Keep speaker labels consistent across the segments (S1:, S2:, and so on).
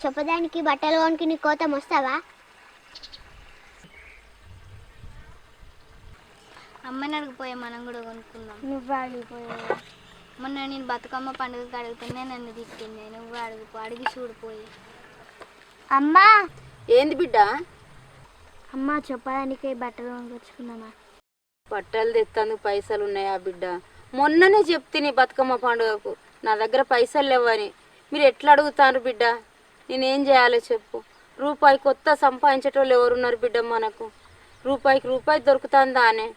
S1: చెప్పడానికి బట్టలు కొనికి నీ కోతం వస్తావా?
S2: అమ్మని అడిగిపోయా, మనం కూడా కొనుక్కుందాం.
S1: నువ్వు అడిగిపోయావా?
S2: మొన్న నేను బతుకమ్మ పండుగకి అడుగుతున్నా, నన్ను తిట్టింది. నువ్వు అడిగి చూడిపోయి.
S1: అమ్మా,
S3: ఏంది బిడ్డ?
S1: అమ్మ చెప్పడానికి బట్టలు కొనుకొచ్చుకున్నామా?
S3: బట్టలు తెత్తందుకు పైసలు ఉన్నాయా బిడ్డ? మొన్ననే చెప్తిని బతుకమ్మ పండుగకు నా దగ్గర పైసలు లేవని. మీరు ఎట్లా అడుగుతారు బిడ్డ? నేనేం చేయాలో చెప్పు. రూపాయి కొత్త సంపాదించేటోళ్ళు ఎవరున్నారు బిడ్డ? మనకు రూపాయికి రూపాయి దొరుకుతుందా అనే.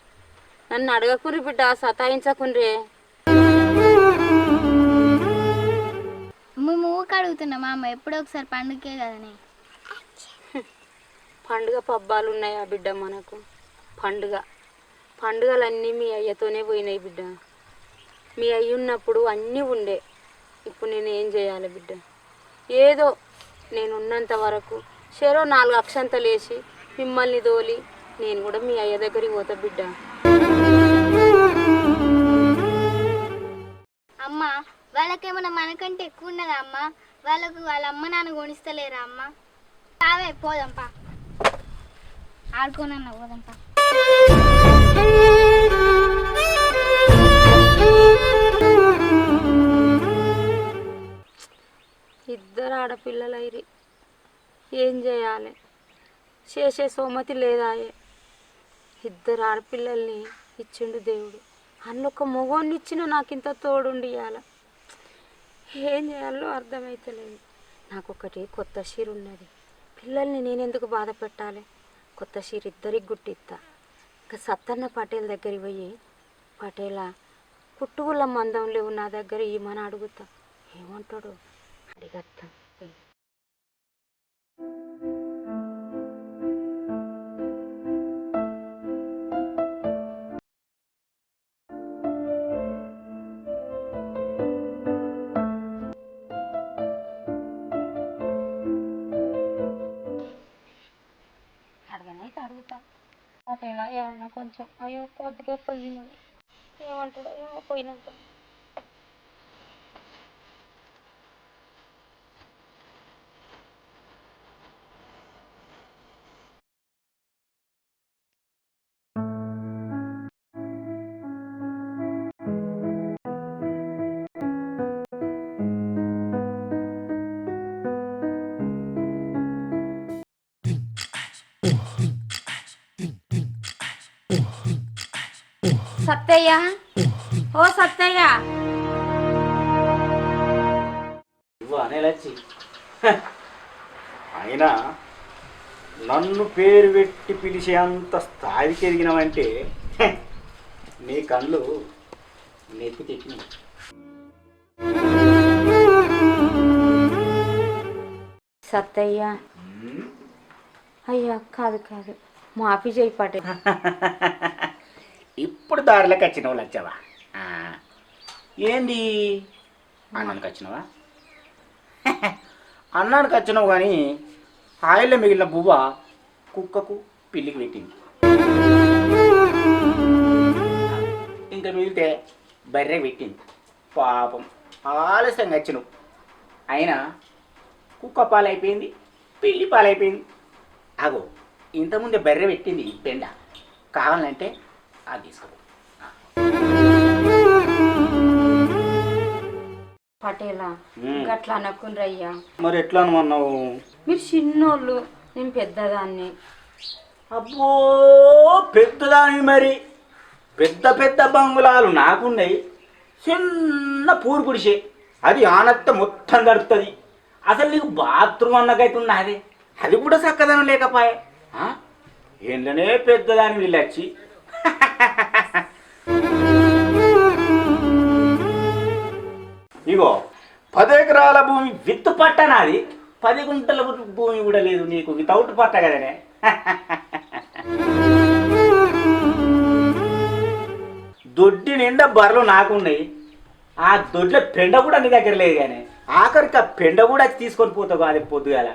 S3: నన్ను అడగకుర్రి బిడ్డ, సతాయించకుండ్రే.
S2: మేము ఊరికి అడుగుతున్నామా అమ్మ, ఎప్పుడో ఒకసారి పండుగకే కదని.
S3: పండుగ పబ్బాలు ఉన్నాయా బిడ్డ మనకు? పండుగలన్నీ మీ అయ్యతోనే పోయినాయి బిడ్డ. మీ అయ్య ఉన్నప్పుడు అన్నీ ఉండే. ఇప్పుడు నేను ఏం చేయాలి బిడ్డ? ఏదో నేను ఉన్నంత వరకు చెరో 4 అక్షంతలు వేసి మిమ్మల్ని దోలి నేను కూడా మీ అయ్య దగ్గరికి పోతా బిడ్డ.
S2: అమ్మ, వాళ్ళకేమన్నా మనకంటే ఎక్కువ ఉన్నదా అమ్మ? వాళ్ళకు వాళ్ళ అమ్మ నాన్న కొనిస్తలేరా అమ్మ? కావే పోదాంపా, ఆడుకోనన్న పోదాంపా.
S3: ఇద్దరు ఆడపిల్లలైరి, ఏం చేయాలి? చేసే సోమతి లేదాయే. ఇద్దరు ఆడపిల్లల్ని ఇచ్చిండు దేవుడు. అందులో ఒక మగోడిని ఇచ్చిన నాకు ఇంత తోడుండి ఇవ్వాల. ఏం చేయాలో అర్థమవుతలేదు. నాకు ఒకటి కొత్త చీర ఉన్నది. పిల్లల్ని నేనెందుకు బాధ పెట్టాలి? కొత్త చీర ఇద్దరికి గుట్టిస్తా. ఇంకా సత్తన్న పటేల్ దగ్గరికి పోయి, పటేలా కుట్టుగుళ్ళ మందం లేవు నా దగ్గర ఏమని అడుగుతా. ఏమంటాడు అడిగత్తా. అడగనైతే అడుగుతా. పటేలా ఏమన్నా కొంచెం అయ్యో కొద్దిగా పోయినది ఏమంటాడో ఏమో పోయినాక. సత్తయ్య, ఓ సత్తయ్య.
S4: అనేలచ్చి అయినా నన్ను పేరు పెట్టి పిలిచే అంత స్థాయికి ఎదిగినావంటే నీ కళ్ళు నెత్తి తెచ్చినాయి.
S3: సత్తయ్య, అయ్యా కాదు కాదు, మాఫీ చేయి పటేల్.
S4: ఇప్పుడు దారిలోకి వచ్చినావు లచ్చవా? ఏంది అన్నానికి వచ్చినావా? అన్నానికి వచ్చినావు కానీ ఆయిల్లో మిగిలిన బువ్వ కుక్కకు పిల్లికి పెట్టింది. ఇంకా మిగిలితే బర్రె పెట్టింది. పాపం ఆలస్యంగా వచ్చినావు. అయినా కుక్క పాలైపోయింది, పిల్లి పాలైపోయింది. అగో ఇంతకుముందే బర్రె పెట్టింది పెండ, కావాలంటే అది తీసుకో.
S3: పటేలా గట్లా అనకుండ్రయ్యా.
S4: మరి ఎట్లా అనుమన్నావు?
S3: మీరు చిన్నోళ్ళు, నేను పెద్దదాన్ని.
S4: అబ్బో పెద్దదాని, మరి పెద్ద పెద్ద బంగుళాలు నాకున్నాయి. చిన్న పూరు గుడిసే, అది ఆనత్త మొత్తం గడుపుతుంది. అసలు నీకు బాత్రూమ్ అన్నకైతే ఉన్నది, అది కూడా చక్కదనం లేకపోయే. ఏంటనే పెద్దదాని వీళ్ళొచ్చి ఇగో 10 ఎకరాల భూమి విత్ పట్ట నాది, 10 గుంటల భూమి కూడా లేదు నీకు వితౌట్ పట్ట కదనే. దొడ్డి నిండా బర్రెలు నాకున్నాయి. ఆ దొడ్ల పెండ కూడా నీ దగ్గర లేదు కానీ ఆఖరికి ఆ పెండ కూడా తీసుకొని పోతావు అది పొద్దుగాల.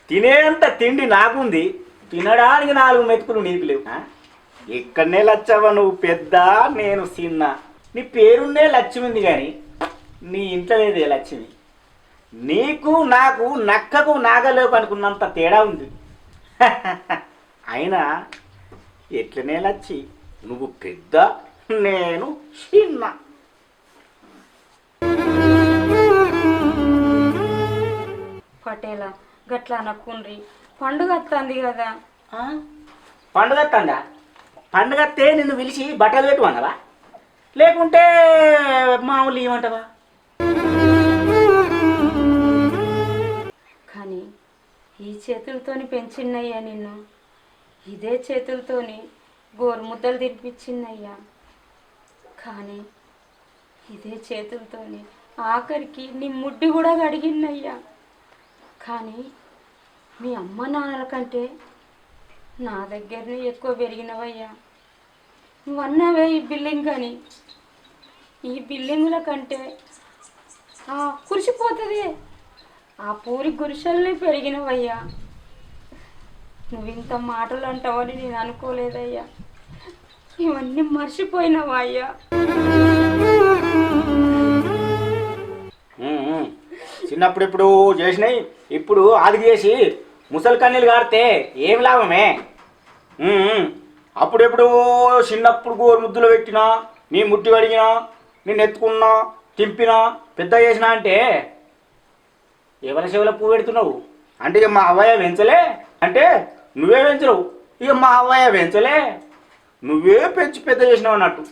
S4: తినేంత తిండి నాకుంది, తినడానికి 4 మెతుకులు నీకు లేవు. ఇక్కడనే లచ్చవ నువ్వు పెద్ద, నేను చిన్న. నీ పేరున్నే లక్ష్మి ఉంది కానీ నీ ఇంట్లో లేదే లక్ష్మి. నీకు నాకు నక్కకు నాగలేకు అనుకున్నంత తేడా ఉంది. అయినా ఎట్లనే లచ్చి, నువ్వు పెద్ద, నేను చిన్న.
S3: పటేలా గట్లా అనకుండ్రి, పండుగ వస్తుంది కదా.
S4: పండుగ వస్తుందా? పండుగ వస్తే నిన్ను పిలిచి బట్టలు పెట్టుకున్నావా, లేకుంటే మామూలు ఏమంటావా?
S3: కానీ ఈ చేతులతోని పెంచిన్నయ్యా నిన్ను, ఇదే చేతులతోని గోరుముద్దలు తినిపించిందయ్యా. కానీ ఇదే చేతులతోని ఆఖరికి నీ ముడ్డి కూడా కడిగిన్నయ్యా. కానీ మీ అమ్మ నాన్నల కంటే నా దగ్గరనే ఎక్కువ పెరిగినవయ్యా. నువ్వు అన్నావే ఈ బిల్డింగ్ అని, ఈ బిల్డింగుల కంటే కురిసిపోతుంది ఆ పూరి గురిసెల్ని పెరిగినవయ్యా. నువ్వు ఇంత మాటలు అంటావని నేను అనుకోలేదయ్యా. ఇవన్నీ మర్చిపోయినావా అయ్యా?
S4: చిన్నప్పుడు ఇప్పుడు చేసినాయి, ఇప్పుడు ఆది చేసి ముసలి కన్నీళ్ళు కాడితే ఏం లాభమే? అప్పుడెప్పుడు చిన్నప్పుడు గోరు ముద్దులు పెట్టినా, నీ ముట్టి కడిగినా, నేను ఎత్తుకున్నా, తింపినా, పెద్ద చేసినా అంటే ఎవరి చెవుల పువ్వు పెడుతున్నావు? అంటే ఇక మా అవ్వయ్య పెంచలే అంటే నువ్వే పెంచలేవు, ఇక మా అవ్వయ్య పెంచలే నువ్వే పెంచి పెద్ద చేసినావు అన్నట్టు.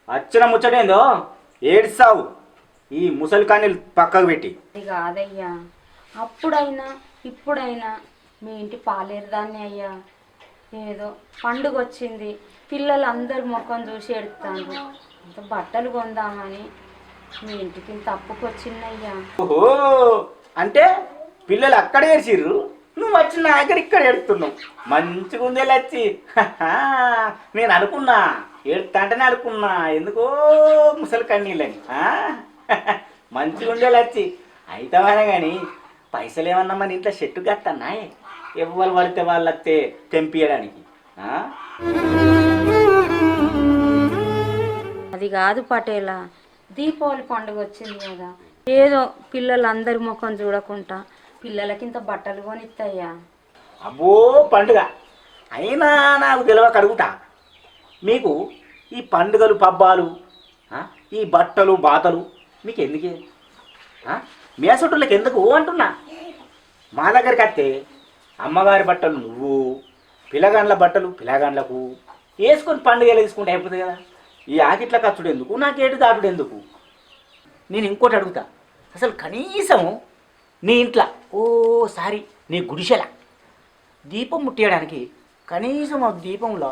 S4: వచ్చిన ముచ్చటేందో ఏడ్సావు ఈ ముసలి కన్నీళ్ళు పక్కకు పెట్టి.
S3: అది కాదయ్యా, అప్పుడైనా ఇప్పుడైనా మీ ఇంటి పాలేరుదాన్ని అయ్యా. ఏదో పండుగ వచ్చింది, పిల్లలు అందరు ముఖం చూసి ఎడుతాను, ఇంత బట్టలు కొందామని మీ ఇంటికి ఇంత అప్పుకొచ్చిందయ్యా.
S4: ఓహో, అంటే పిల్లలు అక్కడ ఏడ్చిర్రు, నువ్వు వచ్చి నా దగ్గర ఇక్కడ ఎడుతున్నావు. మంచిగా ఉందే లచ్చి. నేను అనుకున్నా, ఏడుతా అంటేనే అనుకున్నా ఎందుకో ముసలి కన్నీళ్ళని. మంచిగా ఉండే లచ్చి. అయితేవానే కానీ పైసలు ఏమన్నా మన ఇంట్లో చెట్టు కట్టన్నాయే, ఎవరు పడితే వాళ్ళు వస్తే తెంపియడానికి.
S3: అది కాదు పటేలా, దీపావళి పండుగ వచ్చింది కదా, ఏదో పిల్లలందరి ముఖం చూడకుండా పిల్లలకింత బట్టలు కొనిస్తాయ్యా.
S4: అబ్బో పండుగ అయినా నాకు తెలియక అడుగుతా, మీకు ఈ పండుగలు పబ్బాలు ఈ బట్టలు బాతలు మీకు ఎందుకే? మేసొట్టులకు ఎందుకు అంటున్నా. మా దగ్గరికి వస్తే అమ్మగారి బట్టలు నువ్వు, పిల్లగాండ్ల బట్టలు పిల్లగాండ్లకు వేసుకొని పండుగలు తీసుకుంటే అయిపోతుంది కదా. ఈ ఆకిట్ల ఖర్చుడు ఎందుకు, నాకేటు దాటుడు ఎందుకు? నేను ఇంకోటి అడుగుతా, అసలు కనీసం నీ ఇంట్లో ఓసారి నీ గుడిసెల దీపం ముట్టేయడానికి కనీసం ఆ దీపంలో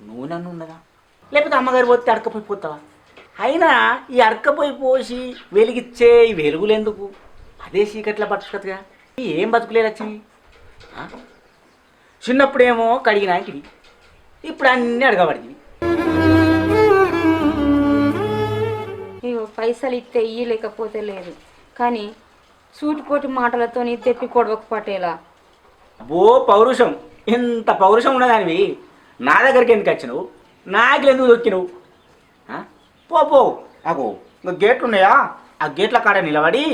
S4: నూనె ఉన్నదా? లేకపోతే అమ్మగారు పోతే అడకపోయిపోతావా? అయినా ఈ అడకపోయి పోసి వెలిగిచ్చే ఈ వెలుగులు ఎందుకు? అదే చీకట్ల బతుకతుగా ఏం బతుకులే లక్ష్మి. చిన్నప్పుడేమో కడిగినాంటివి, ఇప్పుడు అన్నీ అడగబడింది.
S3: పైసలు ఇస్తే ఇయ్యి, లేకపోతే లేదు. కానీ సూటిపోటి మాటలతో తెప్పి పొడవకు పటేలా.
S4: అబ్బో పౌరుషం, ఇంత పౌరుషం ఉన్నదానివి నా దగ్గరికి ఎందుకు వచ్చినావు? నాకులు ఎందుకు దొక్కినవు? పో అగో ఇంకా గేట్లు ఉన్నాయా, ఆ గేట్ల కాడ నిలబడి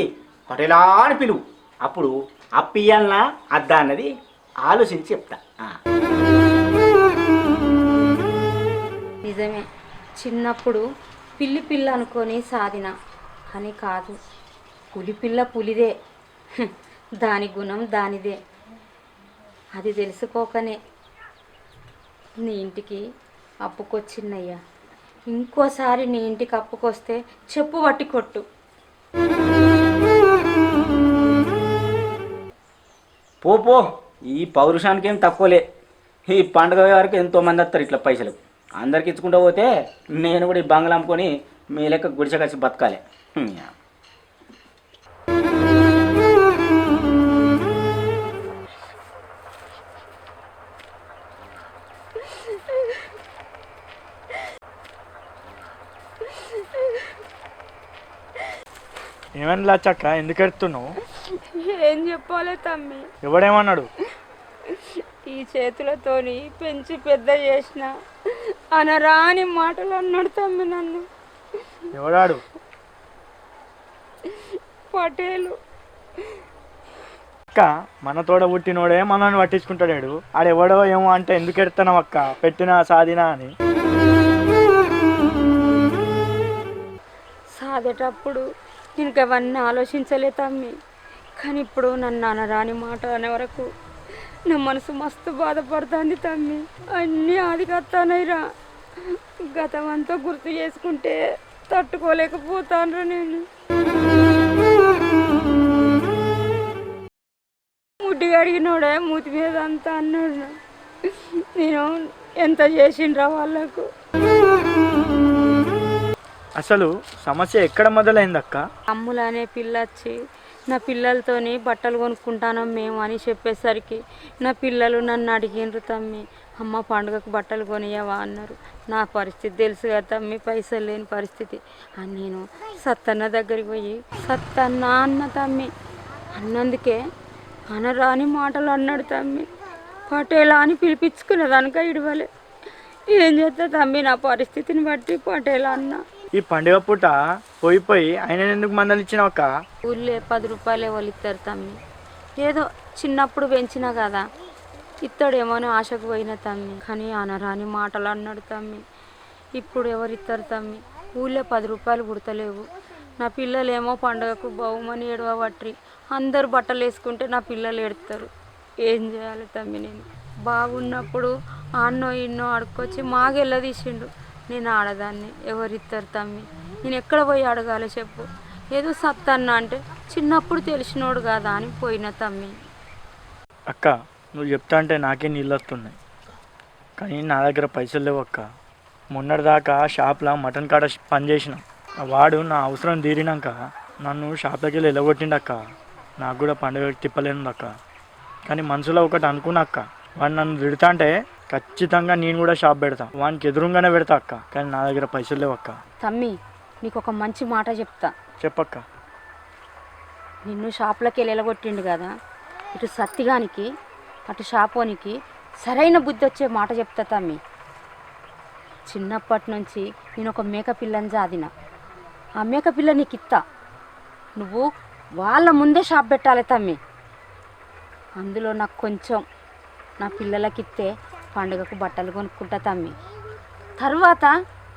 S4: పటేలా అని పిలువు. అప్పుడు అప్పియాలనా అద్దా అన్నది ఆలోచించి చెప్తా.
S3: నిజమే, చిన్నప్పుడు పిల్లి పిల్ల అనుకొని సాధిన, కానీ కాదు, పులి పిల్ల పులిదే, దాని గుణం దానిదే. అది తెలుసుకోకనే నీ ఇంటికి అప్పుకొచ్చిందయ్యా. ఇంకోసారి నీ ఇంటికి అప్పుకొస్తే చెప్పు పట్టి కొట్టు.
S4: పో ఈ పౌరుషానికి ఏం తక్కువలే. ఈ పండుగ వరకు ఎంతోమంది వస్తారు ఇట్లా పైసలు, అందరికి ఇచ్చుకుంటూ పోతే నేను కూడా ఈ బంగ్లా అమ్ముకొని మీ లెక్క గుడిసె కలిసి బతకాలి.
S5: ఏమన్నా చక్క ఎందుకు ఎడుతున్నావు?
S3: ఏం చెప్పాలి తమ్మి?
S5: ఎవడేమన్నాడు?
S3: ఈ చేతులతోని పెంచి పెద్ద చేసిన అనరాని మాటలు అన్నాడు తమ్మి నన్ను.
S5: ఎవడాడు?
S3: పటేలు.
S5: అక్క మన తోడ పుట్టినోడే మనల్ని పట్టించుకుంటాడు. ఆడెవడో ఏమో అంటే ఎందుకు ఎడతావు అక్క, పెట్టినా సాదినా అని.
S3: సాదేటప్పుడు నేను అవన్నీ ఆలోచించలే తమ్మి. కానీ ఇప్పుడు నన్ను అనరాని మాట అనే వరకు నా మనసు మస్తు బాధపడుతుంది తమ్మి. అన్నీ ఆదిగత్తానైరా. గతం అంతా గుర్తు చేసుకుంటే తట్టుకోలేకపోతాను నేను. ముడ్డి అడిగినోడే మూతి మీద అంతా అన్నాడు. నేను ఎంత చేసిండ్రా వాళ్ళకు.
S5: అసలు సమస్య ఎక్కడ మొదలైంది అక్క?
S3: అమ్ములు అనే పిల్ల వచ్చి నా పిల్లలతోని బట్టలు కొనుక్కుంటాను మేము అని చెప్పేసరికి నా పిల్లలు నన్ను అడిగినరు తమ్మి, అమ్మ పండుగకు బట్టలు కొనియవా అన్నారు. నా పరిస్థితి తెలుసు కదా తమ్మి, పైసలు లేని పరిస్థితి అని నేను సత్తన్న దగ్గరికి పోయి సత్తన్న అన్న తమ్మి. అన్నందుకే అనరాని మాటలు అన్నాడు తమ్మి. పటేలా అని పిలిపించుకునేదానిక ఇడవలే. ఏం చేస్తా తమ్మి, నా పరిస్థితిని బట్టి పటేలా అన్న.
S5: ఈ పండుగ పూట పోయి ఆయన ఎందుకు మందలు ఇచ్చినావక్క?
S3: ఊళ్ళో 10 రూపాయలు ఎవరు ఇస్తారు తమ్మి? ఏదో చిన్నప్పుడు పెంచినా కదా, ఇస్తాడేమో అని ఆశకు పోయిన తమ్మి. కానీ అనరాని మాటలు అన్నాడు తమ్మి. ఇప్పుడు ఎవరిస్తారు తమ్మి? ఊళ్ళో 10 రూపాయలు పుడతలేవు. నా పిల్లలేమో పండుగకు బహుమని ఏడవబట్టి అందరు బట్టలు వేసుకుంటే నా పిల్లలు ఏడుస్తారు. ఏం చేయాలి తమ్మి నేను? బాగున్నప్పుడు అన్నో ఇన్నో అడుక్కొచ్చి మాగెళ్ళ తీసిండు. నేను ఆడదాన్ని, ఎవరిస్తారు తమ్మి? నేను ఎక్కడ పోయి అడగాలి చెప్పు? ఏదో సత్తన్న అంటే చిన్నప్పుడు తెలిసినోడు కదా అని పోయిన తమ్మి.
S5: అక్క నువ్వు చెప్తా అంటే నాకే నీళ్ళు వస్తున్నాయి, కానీ నా దగ్గర పైసలు లేవు అక్క. మొన్నటిదాకా షాప్లో మటన్ కాడ పని చేసిన వాడు నా అవసరం తీరినాక నన్ను షాప్లోకి వెళ్ళి వెళ్ళగొట్టిండక్క. నాకు కూడా పండుగ తిప్పలేను అక్క. కానీ మనసులో ఒకటి అనుకున్నాక్క, వాడు నన్ను తిడతా అంటే ఖచ్చితంగా నేను కూడా షాప్ పెడతా, వానికి ఎదురుగానే పెడతా అక్క. కానీ నా దగ్గర పైసలు లేవు అక్క.
S3: తమ్మి నీకు ఒక మంచి మాట చెప్తా.
S5: చెప్పక్క.
S3: నిన్ను షాప్లోకి వెళ్ళి వెళ్ళగొట్టిండు కదా, ఇటు సత్తిగానికి అటు షాపోనికి సరైన బుద్ధి వచ్చే మాట చెప్తా తమ్మి. చిన్నప్పటి నుంచి నేను ఒక మేకపిల్లని జాదిన. ఆ మేకపిల్ల నీకు ఇత్తా, నువ్వు వాళ్ళ ముందే షాప్ పెట్టాలి తమ్మి. అందులో నాకు కొంచెం నా పిల్లలకి ఇస్తే పండుగకు బట్టలు కొనుక్కుంటా తమ్మి. తర్వాత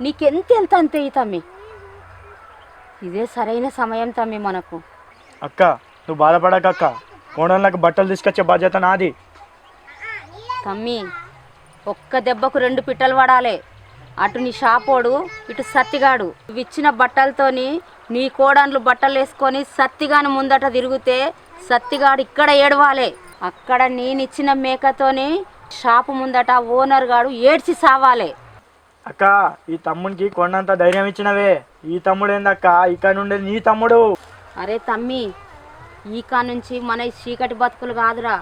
S3: నీకెంత అంతే తమ్మి. ఇదే సరైన సమయం తమ్మి మనకు.
S5: అక్క నువ్వు బాధపడక అక్క, కోడళ్ళకి బట్టలు తీసుకొచ్చే బాధ్యత నాది.
S3: తమ్మి ఒక్క దెబ్బకు 2 పిట్టలు పడాలి. అటు నీ షాపోడు, ఇటు సత్తిగాడు. ఇవి ఇచ్చిన బట్టలతోని నీ కోడన్లు బట్టలు వేసుకొని సత్తిగాని ముందట తిరిగితే సత్తిగాడు ఇక్కడ ఏడవాలి. అక్కడ నేనిచ్చిన మేకతోని షాపు ముందట ఓనర్ గాడు ఏడ్చి సావాలి.
S5: అక్క ఈ తమ్మునికి కొండంత ధైర్యం ఇచ్చినవే, ఈ తమ్ముడు ఏందక్క ఇక్కడ నుండి నీ తమ్ముడు.
S3: అరే తమ్మి, ఈకా నుంచి మన చీకటి బతుకులు కాదురా,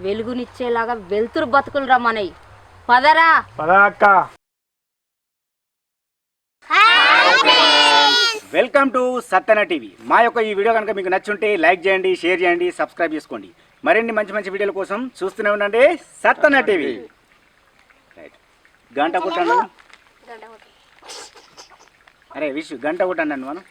S3: వెలుగునిచ్చేలాగా వెలుతురు బతుకులు రా మనయి. పదరా
S5: పదా అక్క.
S4: Welcome to Sattana TV. మా యొక్క ఈ వీడియో కనుక మీకు నచ్చుంటే లైక్ చేయండి, షేర్ చేయండి, సబ్స్క్రైబ్ చేసుకోండి. మరిన్ని మంచి మంచి వీడియోల కోసం చూస్తూనే ఉండండి సత్తన టీవీ. రైట్, గంట కొట్టండి. అరే విష్ గంట కొట్టండి మనం.